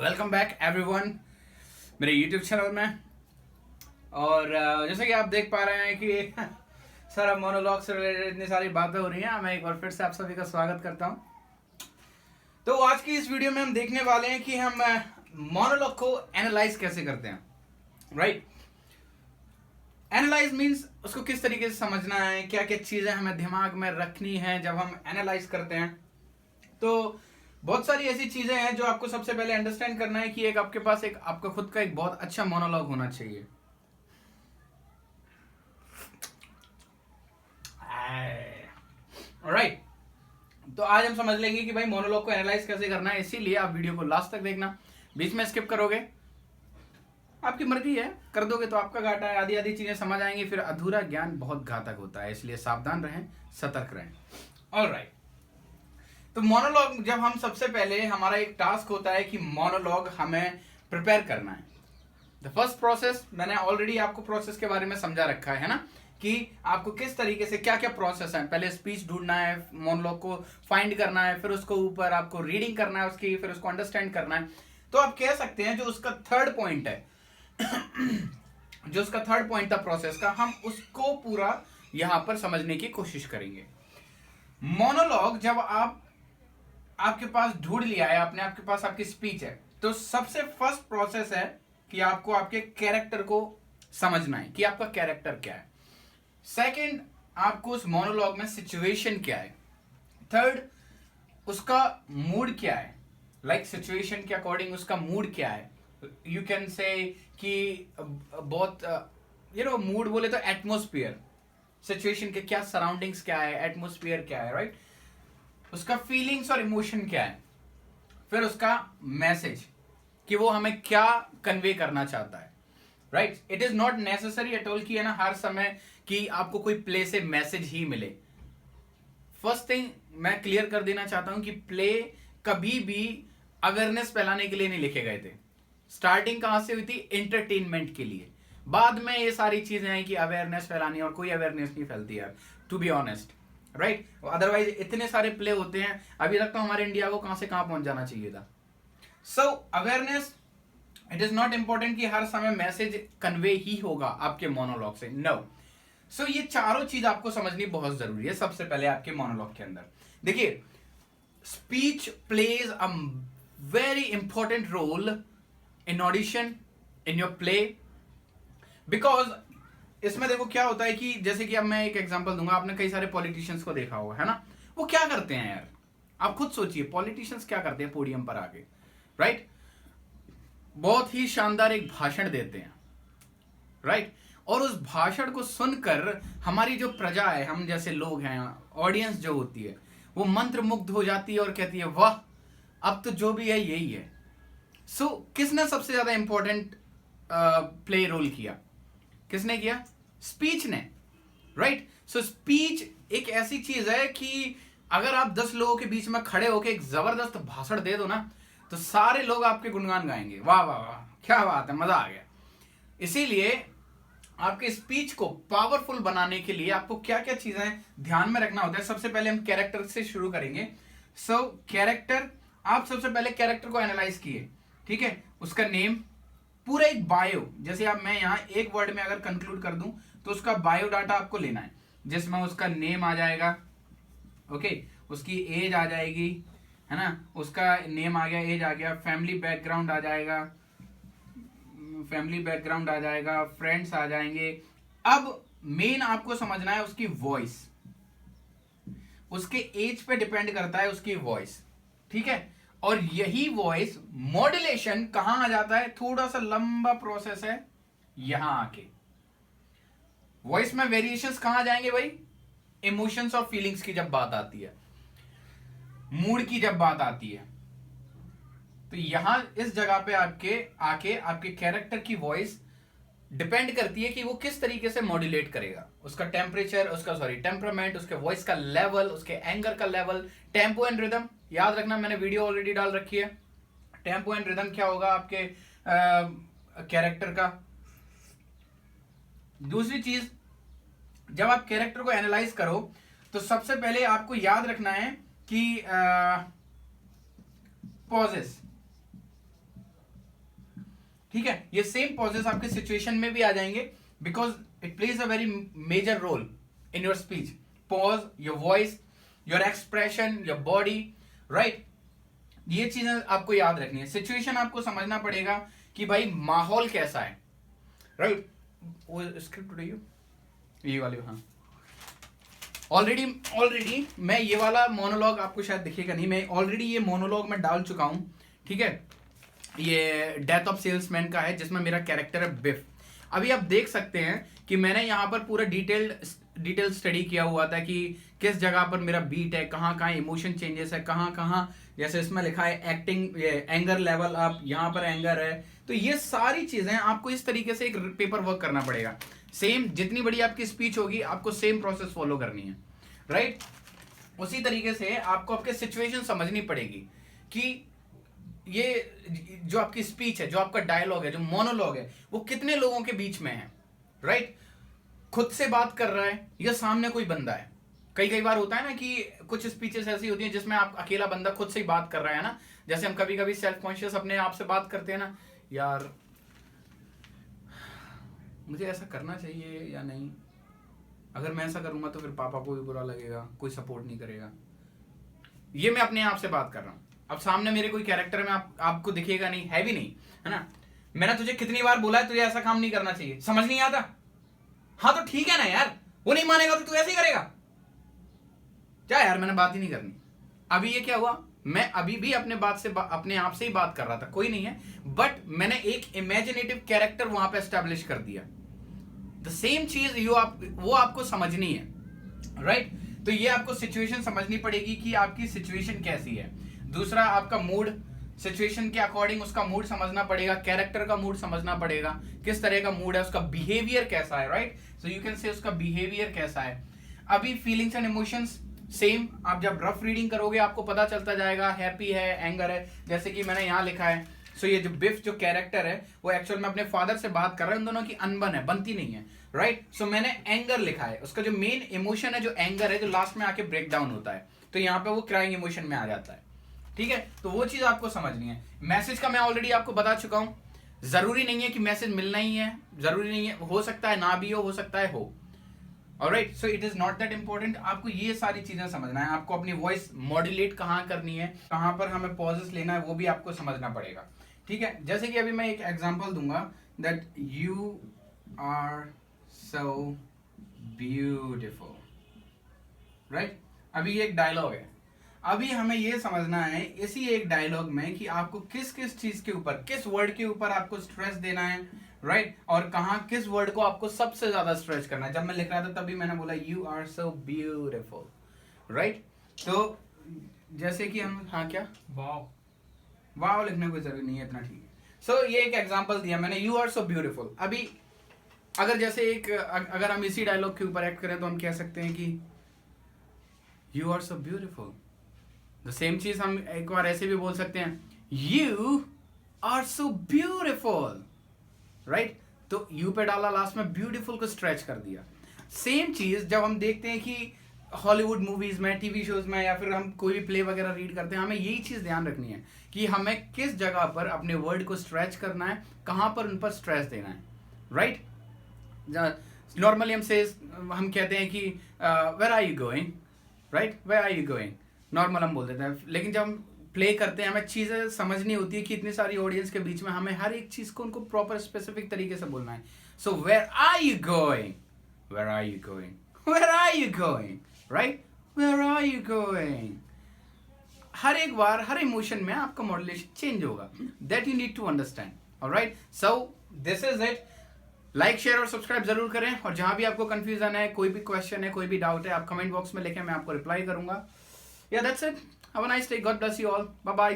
Welcome back everyone मेरे YouTube channel में। और जैसे कि आप देख पा रहे हैं कि सर अब मोनोलॉग से रिलेटेड इतनी सारी बातें हो रही हैं। मैं एक बार फिर से आप सभी का स्वागत करता हूं। तो आज की इस वीडियो में हम देखने वाले हैं कि हम मोनोलॉग को एनालाइज कैसे करते हैं। राइट, एनालाइज मीन्स उसको किस तरीके से समझना है, क्या क्या चीजें हमें दिमाग में रखनी है जब हम एनालाइज करते हैं। तो बहुत सारी ऐसी चीजें हैं जो आपको सबसे पहले अंडरस्टैंड करना है कि एक आपके पास एक आपका खुद का एक बहुत अच्छा मोनोलॉग होना चाहिए। राइट, तो आज हम समझ लेंगे कि भाई मोनोलॉग को एनालाइज कैसे करना है। इसीलिए आप वीडियो को लास्ट तक देखना, बीच में स्किप करोगे आपकी मर्जी है, कर दोगे तो आपका घाटा है। आधी आधी चीजें समझ आएंगी, फिर अधूरा ज्ञान बहुत घातक होता है, इसलिए सावधान रहें, सतर्क रहें। ऑलराइट, तो मोनोलॉग जब हम सबसे पहले हमारा एक टास्क होता है कि मोनोलॉग हमें प्रिपेयर करना है। द फर्स्ट प्रोसेस मैंने ऑलरेडी आपको प्रोसेस के बारे में समझा रखा है ना, कि आपको किस तरीके से क्या क्या प्रोसेस है। पहले स्पीच ढूंढना है, मोनोलॉग को फाइंड करना है, फिर उसको ऊपर आपको रीडिंग करना है उसकी, फिर उसको अंडरस्टैंड करना है। तो आप कह सकते हैं जो उसका थर्ड पॉइंट है जो उसका थर्ड पॉइंट था प्रोसेस का, हम उसको पूरा यहां पर समझने की कोशिश करेंगे। मोनोलॉग जब आपके पास ढूंढ लिया है आपने, आपके पास आपकी स्पीच है, तो सबसे फर्स्ट प्रोसेस है कि आपको आपके कैरेक्टर को समझना है कि आपका कैरेक्टर क्या है। सेकंड, आपको उस मोनोलॉग में सिचुएशन क्या है। थर्ड, उसका मूड क्या है, लाइक सिचुएशन के अकॉर्डिंग उसका मूड क्या है। यू कैन से कि बहुत मूड बोले तो एटमोस्फियर, सिचुएशन के क्या सराउंडिंग्स क्या है, एटमोस्फियर क्या है, राइट। उसका फीलिंग्स और इमोशन क्या है, फिर उसका मैसेज कि वो हमें क्या कन्वे करना चाहता है। Right, it is not necessary at all कि है ना हर समय कि आपको कोई प्ले से मैसेज ही मिले। फर्स्ट थिंग मैं क्लियर कर देना चाहता हूं कि प्ले कभी भी अवेयरनेस फैलाने के लिए नहीं लिखे गए थे। स्टार्टिंग कहां से हुई थी? एंटरटेनमेंट के लिए। बाद में ये सारी चीजें हैं कि अवेयरनेस फैलानी, और कोई अवेयरनेस नहीं फैलती यार, to be honest. Right, otherwise इतने सारे प्ले होते हैं, अभी तक तो हमारे इंडिया को कहां से कहां पहुंच जाना चाहिए था। So awareness, it is not important कि हर समय मैसेज कन्वे ही होगा आपके मोनोलॉग से, नो। सो ये चारों चीज आपको समझनी बहुत जरूरी है सबसे पहले आपके मोनोलॉग के अंदर। देखिए, speech plays a very important role in audition, in your play, because इसमें देखो क्या होता है कि जैसे कि अब मैं एक एग्जांपल दूंगा। आपने कई सारे पॉलिटिशियंस को देखा होगा, है ना, वो क्या करते हैं यार, आप खुद सोचिए पॉलिटिशियंस क्या करते हैं पोडियम पर आके, राइट। बहुत ही शानदार एक भाषण देते हैं, राइट, और उस भाषण को सुनकर हमारी जो प्रजा है, हम जैसे लोग हैं, ऑडियंस जो होती है, वो मंत्रमुग्ध हो जाती है और कहती है वाह, अब तो जो भी है यही है। सो किसने सबसे ज्यादा इंपॉर्टेंट प्ले रोल किया? किसने किया? स्पीच ने, राइट। सो स्पीच एक ऐसी चीज है कि अगर आप 10 लोगों के बीच में खड़े होकर एक जबरदस्त भाषण दे दो ना, तो सारे लोग आपके गुणगान गाएंगे, वाह वाह वाह क्या बात है, मजा आ गया। इसीलिए आपके स्पीच को पावरफुल बनाने के लिए आपको क्या क्या चीजें ध्यान में रखना होता है। सबसे पहले हम कैरेक्टर से शुरू करेंगे। सो कैरेक्टर, आप सबसे पहले कैरेक्टर को एनालाइज किए, ठीक है। उसका नेम, पूरा एक बायो, जैसे आप मैं यहां एक वर्ड में अगर कंक्लूड कर दूं तो उसका बायो डाटा आपको लेना है, जिसमें उसका नेम आ जाएगा, ओके, उसकी एज आ जाएगी, है ना, उसका नेम आ गया, एज आ गया, फैमिली बैकग्राउंड आ जाएगा, फ्रेंड्स आ जाएंगे। अब मेन आपको समझना है उसकी वॉइस, उसके एज पे डिपेंड करता है उसकी वॉइस, ठीक है। और यही वॉइस मॉड्यूलेशन कहां आ जाता है, थोड़ा सा लंबा प्रोसेस है, यहां आके वॉइस में वेरिएशंस कहां जाएंगे भाई? इमोशंस और फीलिंग्स की जब बात आती है, मूड की जब बात आती है, तो यहां इस जगह पे आपके कैरेक्टर की वॉइस डिपेंड करती है कि वो किस तरीके से मॉड्यूलेट करेगा। उसका टेम्परेचर, टेम्परामेंट, उसके वॉइस का लेवल, उसके एंगर का लेवल, टेम्पो एंड रिदम। याद रखना, मैंने वीडियो ऑलरेडी डाल रखी है, टेम्पो एंड रिदम क्या होगा आपके कैरेक्टर का। दूसरी चीज, जब आप कैरेक्टर को एनालाइज करो तो सबसे पहले आपको याद रखना है कि पॉजेस, ठीक है, ये सेम पॉजेस आपके सिचुएशन में भी आ जाएंगे, because it plays a very major role in your speech. Pause, your voice, your expression, your body, right. ये चीजें आपको याद रखनी है. सिचुएशन आपको समझना पड़ेगा कि भाई माहौल कैसा है, राइट. वो स्क्रिप्ट उठाइए, ये वाली. हाँ, ऑलरेडी मैं ये वाला मोनोलॉग आपको शायद दिखेगा नहीं, मैं ऑलरेडी ये मोनोलॉग में डाल चुका हूं, ठीक है. ये डेथ ऑफ सेल्समैन का है, जिसमें मेरा कैरेक्टर है बिफ. अभी आप देख सकते हैं कि मैंने यहाँ पर पूरा डिटेल स्टडी किया हुआ था कि किस जगह पर मेरा बीट है, कहाँ कहाँ इमोशन चेंजेस है, कहाँ कहाँ, जैसे इसमें लिखा है एक्टिंग एंगर लेवल अप, यहाँ पर एंगर है. तो ये सारी चीजें आपको इस तरीके से एक पेपर वर्क करना पड़ेगा. सेम जितनी बड़ी आपकी स्पीच होगी, आपको सेम प्रोसेस फॉलो करनी है, राइट. उसी तरीके से आपको आपके सिचुएशन समझनी पड़ेगी कि ये जो आपकी स्पीच है, जो आपका डायलॉग है, जो मोनोलॉग है, वो कितने लोगों के बीच में है, राइट. खुद से बात कर रहा है या सामने कोई बंदा है. कई बार होता है ना कि कुछ स्पीचेस ऐसी होती हैं जिसमें आप अकेला बंदा खुद से ही बात कर रहा है ना. जैसे हम कभी कभी सेल्फ कॉन्शियस अपने आप से बात करते हैं ना, यार मुझे ऐसा करना चाहिए या नहीं, अगर मैं ऐसा करूंगा तो फिर पापा को भी बुरा लगेगा, कोई सपोर्ट नहीं करेगा. ये मैं अपने आप से बात कर रहा हूं. अब सामने मेरे कोई कैरेक्टर में आपको दिखेगा नहीं, है भी नहीं, है ना. मैंने तुझे कितनी बार बोला है तुझे ऐसा काम नहीं करना चाहिए, समझ नहीं आता. हाँ तो ठीक है ना यार, वो नहीं मानेगा तो तू ऐसे ही करेगा क्या यार, मैंने बात ही नहीं करनी. अभी ये क्या हुआ, मैं अभी भी अपने आप से ही बात कर रहा था, कोई नहीं है, बट मैंने एक इमेजिनेटिव कैरेक्टर वहां पे एस्टेब्लिश कर दिया. द सेम चीज वो आपको समझनी है, राइट. तो ये आपको सिचुएशन समझनी पड़ेगी कि आपकी सिचुएशन कैसी है. दूसरा, आपका मूड, सिचुएशन के अकॉर्डिंग उसका मूड समझना पड़ेगा, कैरेक्टर का मूड समझना पड़ेगा, किस तरह का मूड है, उसका बिहेवियर कैसा है, right. So you can say उसका बिहेवियर कैसा है. अभी फीलिंग्स एंड इमोशंस सेम, आप जब रफ रीडिंग करोगे आपको पता चलता जाएगा, हैप्पी है, एंगर है, जैसे कि मैंने यहाँ लिखा है. सो ये जो बिफ जो कैरेक्टर है वो एक्चुअल में अपने फादर से बात कर रहा है, उन दोनों की अनबन है, बनती नहीं है, राइट. सो मैंने एंगर लिखा है, उसका जो मेन इमोशन है जो एंगर है, जो लास्ट में आके ब्रेक डाउन होता है, तो यहाँ पे वो क्राइंग इमोशन में आ जाता है, ठीक है. तो वो चीज आपको समझनी है. मैसेज का मैं ऑलरेडी आपको बता चुका हूं, जरूरी नहीं है कि मैसेज मिलना ही है, जरूरी नहीं है, हो सकता है ना भी हो सकता है हो. Alright, so it is not that important. आपको ये सारी चीजें समझना है. आपको अपनी वॉइस मॉड्यूलेट कहाँ करनी है, कहाँ पर हमें पॉजेस लेना है, वो भी आपको समझना पड़ेगा, ठीक है. जैसे कि अभी मैं एक एग्जांपल दूंगा, that you are so beautiful, right. अभी ये एक डायलॉग है. अभी हमें ये समझना है इसी एक डायलॉग में कि आपको किस किस चीज के ऊपर, किस वर्ड के ऊपर आपको स्ट्रेस देना है, राइट. और कहाँ किस वर्ड को आपको सबसे ज्यादा स्ट्रेच करना है. जब मैं लिख रहा था तभी मैंने बोला you are so beautiful, right. तो जैसे कि हम, हाँ क्या, वाव लिखने की जरूरत नहीं है, इतना ठीक है. सो ये एक एग्जांपल दिया मैंने, यू आर सो ब्यूटिफुल. अभी अगर जैसे अगर हम इसी डायलॉग के ऊपर एक्ट करें तो हम कह सकते हैं कि you are so beautiful. The same चीज हम एक बार ऐसे भी बोल सकते हैं, you are so beautiful, right. तो यू पे डाला, लास्ट में ब्यूटीफुल को स्ट्रेच कर दिया. सेम चीज जब हम देखते हैं कि हॉलीवुड मूवीज में, टीवी शोज में, या फिर हम कोई भी प्ले वगैरह रीड करते हैं, हमें यही चीज ध्यान रखनी है कि हमें किस जगह पर अपने वर्ड को स्ट्रेच करना है, कहां पर उन पर स्ट्रेस देना है, राइट. नॉर्मली हम कहते हैं कि where are you going, right, where are you going, normal हम बोल देते हैं. लेकिन जब हम प्ले करते हैं हमें चीजें समझनी होती है कि इतनी सारी ऑडियंस के बीच में हमें हर एक चीज को उनको प्रॉपर स्पेसिफिक तरीके से बोलना है. So where are you going, where are you going, where are you going, right, where are you going. हर एक बार हर इमोशन में आपका मॉड्यूलेशन चेंज होगा, that you need to understand. Alright, so this is it. Like, share और subscribe जरूर करें. और जहां भी आपको कंफ्यूजन है, कोई भी क्वेश्चन है, कोई भी डाउट है, आप कमेंट बॉक्स में लिखें, मैं आपको रिप्लाई करूंगा. Yeah, that's it. Have a nice day. God bless you all. Bye-bye.